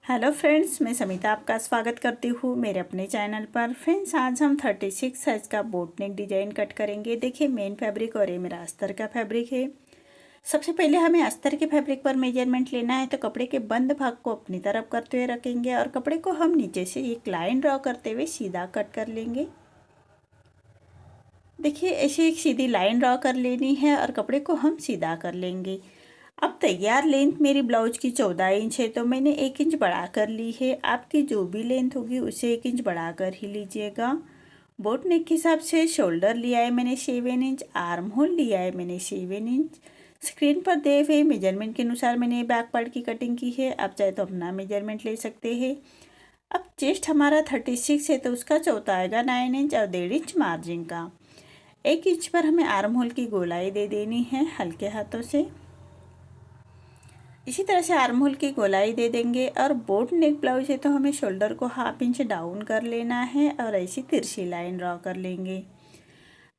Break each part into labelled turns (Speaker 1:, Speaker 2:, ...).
Speaker 1: Hello friends, मैं समिता आपका स्वागत करती हूँ मेरे अपने चैनल पर। फ्रेंड्स, आज हम 36 साइज़ का बोट नेक डिजाइन कट करेंगे। देखिए, मेन फैब्रिक और ये मेरा अस्तर का फैब्रिक है। सबसे पहले हमें अस्तर के फैब्रिक पर मेजरमेंट लेना है, तो कपड़े के बंद भाग को अपनी तरफ करते हुए रखेंगे और कपड़े को हम नीचे से एक लाइन ड्रॉ करते हुए सीधा कट कर लेंगे। देखिए, ऐसे एक सीधी लाइन ड्रॉ कर लेनी है और कपड़े को हम सीधा कर लेंगे। अब तैयार लेंथ मेरी ब्लाउज की 14 इंच है, तो मैंने 1 इंच बढ़ा कर ली है। आपकी जो भी लेंथ होगी उसे 1 इंच बढ़ा कर ही लीजिएगा। बोट नेक के हिसाब से शोल्डर लिया है मैंने 7 इंच, आर्म होल लिया है मैंने 7 इंच। स्क्रीन पर दिए हुए मेजरमेंट के अनुसार मैंने बैक पार्ट की कटिंग की है। आप चाहे तो अपना मेजरमेंट ले सकते हैं। अब चेस्ट हमारा 36 है, तो उसका चौथा आएगा 9 इंच और 1.5 इंच मार्जिन का। 1 इंच पर हमें आर्म होल की गोलाई दे देनी है हल्के हाथों से। इसी तरह से आर्म होल की गोलाई दे देंगे और बोट नेक ब्लाउज है, तो हमें शोल्डर को 1/2 इंच डाउन कर लेना है और ऐसी तिरछी लाइन ड्रॉ कर लेंगे।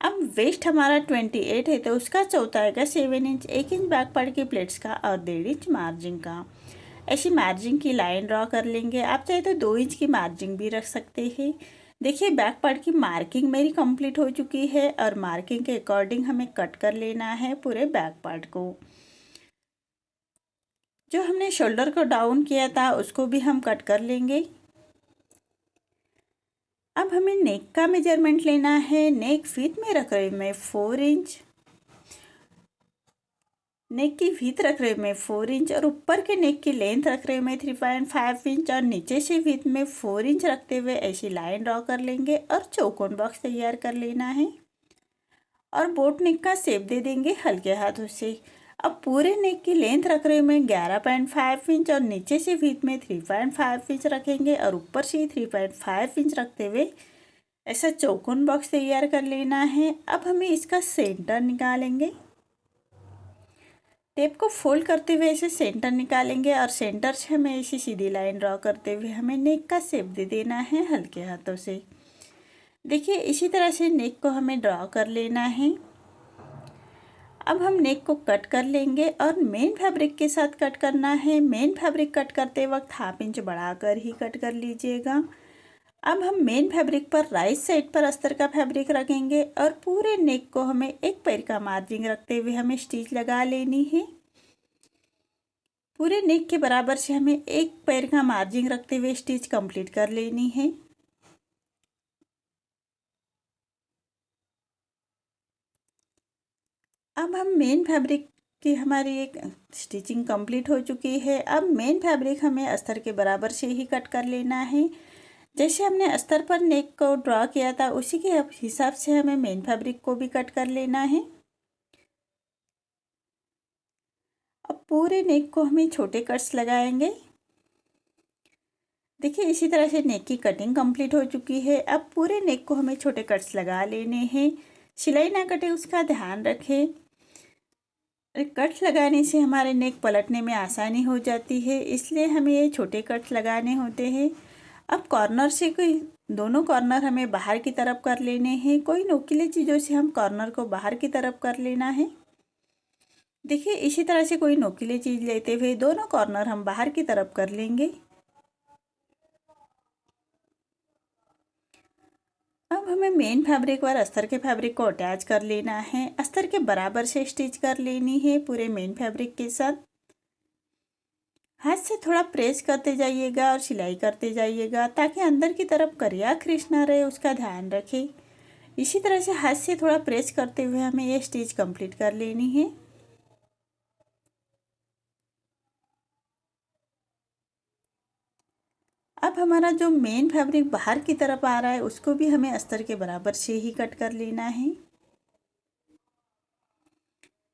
Speaker 1: अब वेस्ट हमारा 28 है, तो उसका चौथा आएगा 7 इंच, 1 इंच बैक पार्ट की प्लेट्स का और 1.5 इंच मार्जिन का। ऐसी मार्जिन की लाइन ड्रॉ कर लेंगे। आप चाहे तो 2 इंच की मार्जिन भी रख सकते हैं। देखिए, बैक पार्ट की मार्किंग मेरी कंप्लीट हो चुकी है और मार्किंग के अकॉर्डिंग हमें कट कर लेना है पूरे बैक पार्ट को। जो हमने शोल्डर को डाउन किया था उसको भी हम कट कर लेंगे। अब हमें नेक का मेजरमेंट लेना है। नेक विड्थ में रख रही मैं 4 इंच, नेक की विड्थ रख रही मैं 4 इंच और ऊपर के नेक की लेंथ रख रही मैं 3.5 इंच और नीचे से विड्थ में 4 इंच रखते हुए ऐसी लाइन ड्रॉ कर लेंगे और चौकोन बॉक्स तैयार कर लेना है और बोट नेक का शेप दे देंगे हल्के हाथों से। अब पूरे नेक की लेंथ रख रही हूँ मैं 11.5 इंच और नीचे से विड्थ में 3.5 इंच रखेंगे और ऊपर से 3.5 इंच रखते हुए ऐसा चौकोन बॉक्स तैयार कर लेना है। अब हमें इसका सेंटर निकालेंगे। टेप को फोल्ड करते हुए ऐसे सेंटर निकालेंगे और सेंटर से हमें ऐसी सीधी लाइन ड्रॉ करते हुए हमें नेक का शेप दे देना है हल्के हाथों से। देखिए, इसी तरह से नेक को हमें ड्रॉ कर लेना है। अब हम नेक को कट कर लेंगे और मेन फैब्रिक के साथ कट करना है। मेन फैब्रिक कट करते वक्त 1/2 इंच बढ़ाकर ही कट कर लीजिएगा। अब हम मेन फैब्रिक पर राइट साइड पर अस्तर का फैब्रिक रखेंगे और पूरे नेक को हमें एक पैर का मार्जिन रखते हुए हमें स्टिच लगा लेनी है। पूरे नेक के बराबर से हमें एक पैर का मार्जिन रखते हुए स्टिच कंप्लीट कर लेनी है। अब हम मेन फैब्रिक की हमारी एक स्टिचिंग कंप्लीट हो चुकी है। अब मेन फैब्रिक हमें अस्तर के बराबर से ही कट कर लेना है। जैसे हमने अस्तर पर नेक को ड्रॉ किया था उसी के हिसाब से हमें मेन फैब्रिक को भी कट कर लेना है। अब पूरे नेक को हमें छोटे कट्स लगाएंगे। देखिए, इसी तरह से नेक की कटिंग कंप्लीट हो चुकी है। अब पूरे नेक को हमें छोटे कट्स लगा लेने हैं। सिलाई ना कटे उसका ध्यान रखें। कट्स लगाने से हमारे नेक पलटने में आसानी हो जाती है, इसलिए हमें ये छोटे कट्स लगाने होते हैं। अब कॉर्नर से कोई दोनों कॉर्नर हमें बाहर की तरफ कर लेने हैं। कोई नोकीले चीज़ों से हम कॉर्नर को बाहर की तरफ कर लेना है। देखिए, इसी तरह से कोई नोकीले चीज़ लेते हुए दोनों कॉर्नर हम बाहर की तरफ कर लेंगे। अब हमें मेन फैब्रिक और अस्तर के फैब्रिक को अटैच कर लेना है। अस्तर के बराबर से स्टिच कर लेनी है पूरे मेन फैब्रिक के साथ। हाथ से थोड़ा प्रेस करते जाइएगा और सिलाई करते जाइएगा ताकि अंदर की तरफ करिया क्रिश ना रहे, उसका ध्यान रखें। इसी तरह से हाथ से थोड़ा प्रेस करते हुए हमें ये स्टिच कंप्लीट कर लेनी है। अब हमारा जो मेन फैब्रिक बाहर की तरफ आ रहा है उसको भी हमें अस्तर के बराबर से ही कट कर लेना है।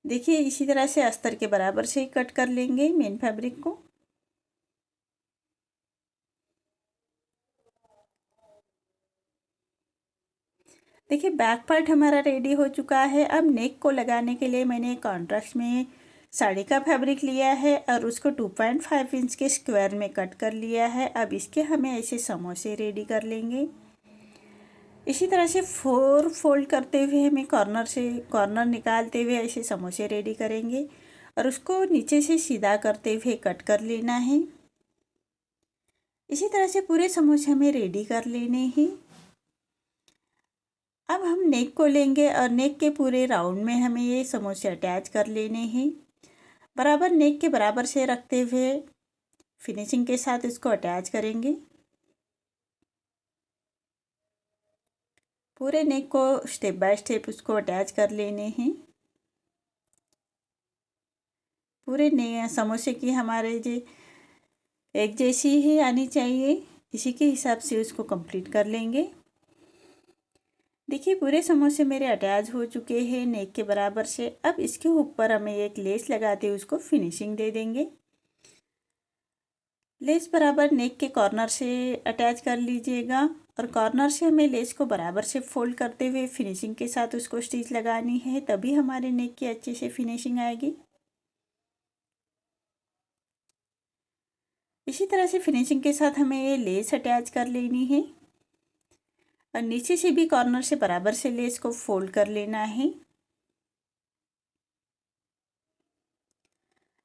Speaker 1: देखिए, इसी तरह से अस्तर के बराबर से ही कट कर लेंगे मेन फैब्रिक को। देखिए, बैक पार्ट हमारा रेडी हो चुका है। अब नेक को लगाने के लिए मैंने कॉन्ट्रास्ट में साड़ी का फैब्रिक लिया है और उसको 2.5 इंच के स्क्वायर में कट कर लिया है। अब इसके हमें ऐसे समोसे रेडी कर लेंगे। इसी तरह से 4 फोल्ड करते हुए हमें कॉर्नर से कॉर्नर निकालते हुए ऐसे समोसे रेडी करेंगे और उसको नीचे से सीधा करते हुए कट कर लेना है। इसी तरह से पूरे समोसे हमें रेडी कर लेने हैं। अब हम नेक को लेंगे और नेक के पूरे राउंड में हमें ये समोसे अटैच कर लेने हैं। बराबर नेक के बराबर से रखते हुए फिनिशिंग के साथ इसको अटैच करेंगे। पूरे नेक को स्टेप बाय स्टेप उसको अटैच कर लेने हैं। पूरे ने समोसे की हमारे जो एक जैसी ही आनी चाहिए, इसी के हिसाब से उसको कंप्लीट कर लेंगे। देखिए पूरे समोसे मेरे अटैच हो चुके हैं नेक के बराबर से। अब इसके ऊपर हमें एक लेस लगाते हुए उसको फिनिशिंग दे देंगे। लेस बराबर नेक के कॉर्नर से अटैच कर लीजिएगा और कॉर्नर से हमें लेस को बराबर से फोल्ड करते हुए फिनिशिंग के साथ उसको स्टिच लगानी है, तभी हमारे नेक की अच्छे से फिनिशिंग आएगी। इसी तरह से फिनिशिंग के साथ हमें ये लेस अटैच कर लेनी है और नीचे से भी कॉर्नर से बराबर से लेस को फोल्ड कर लेना है।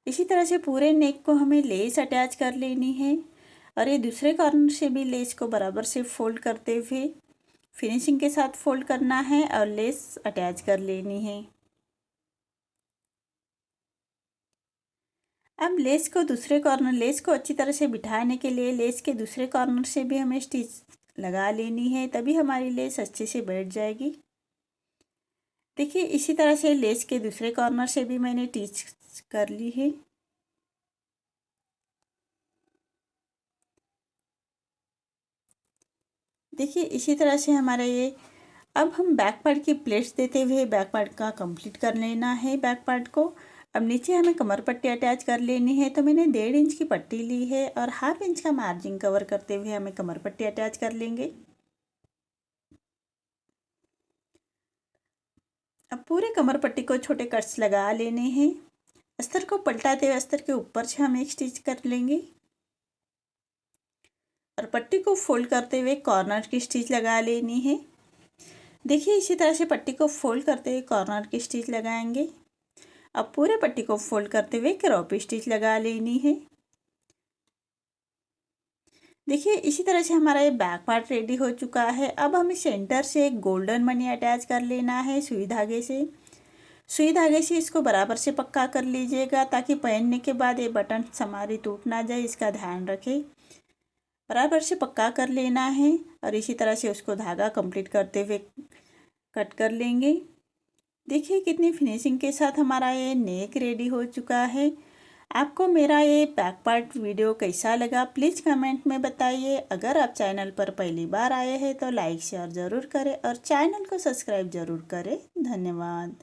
Speaker 1: इसी तरह से पूरे नेक को हमें लेस अटैच कर लेनी है और ये दूसरे कॉर्नर से भी लेस को बराबर से फोल्ड करते हुए फिनिशिंग के साथ फोल्ड करना है और लेस अटैच कर लेनी है। अब लेस को अच्छी तरह से बिठाने के लिए लेस के दूसरे कॉर्नर से भी हमें स्टिच लगा लेनी है, तभी हमारी लेस अच्छे से बैठ जाएगी। देखिए इसी तरह से लेस के दूसरे कॉर्नर से भी मैंने स्टिच कर ली है। देखिए इसी तरह से हमारा ये, अब हम बैक पार्ट की प्लेट्स देते हुए बैक पार्ट का कंप्लीट कर लेना है बैक पार्ट को। अब नीचे हमें कमर पट्टी अटैच कर लेनी है, तो मैंने 1.5 इंच की पट्टी ली है और 1/2 इंच का मार्जिन कवर करते हुए हमें कमर पट्टी अटैच कर लेंगे। अब पूरे कमर पट्टी को छोटे कट्स लगा लेने हैं। अस्तर को पलटाते हुए अस्तर के ऊपर से हम एक स्टिच कर लेंगे और पट्टी को फोल्ड करते हुए कॉर्नर की स्टिच लगा लेनी है। देखिए इसी तरह से पट्टी को फोल्ड करते हुए कॉर्नर की स्टिच लगाएंगे। अब पूरे पट्टी को फोल्ड करते हुए क्रॉप स्टिच लगा लेनी है। देखिए इसी तरह से हमारा ये बैक पार्ट रेडी हो चुका है। अब हमें सेंटर से एक गोल्डन मनी अटैच कर लेना है सुई धागे से। सुई धागे से इसको बराबर से पक्का कर लीजिएगा, ताकि पहनने के बाद ये बटन हमारी टूट ना जाए, इसका ध्यान रखें। बराबर से पक्का कर लेना है और इसी तरह से उसको धागा कंप्लीट करते हुए कट कर लेंगे। देखिए कितनी फिनिशिंग के साथ हमारा ये नेक रेडी हो चुका है। आपको मेरा ये बैक पार्ट वीडियो कैसा लगा प्लीज़ कमेंट में बताइए। अगर आप चैनल पर पहली बार आए हैं तो लाइक शेयर ज़रूर करें और चैनल को सब्सक्राइब ज़रूर करें। धन्यवाद।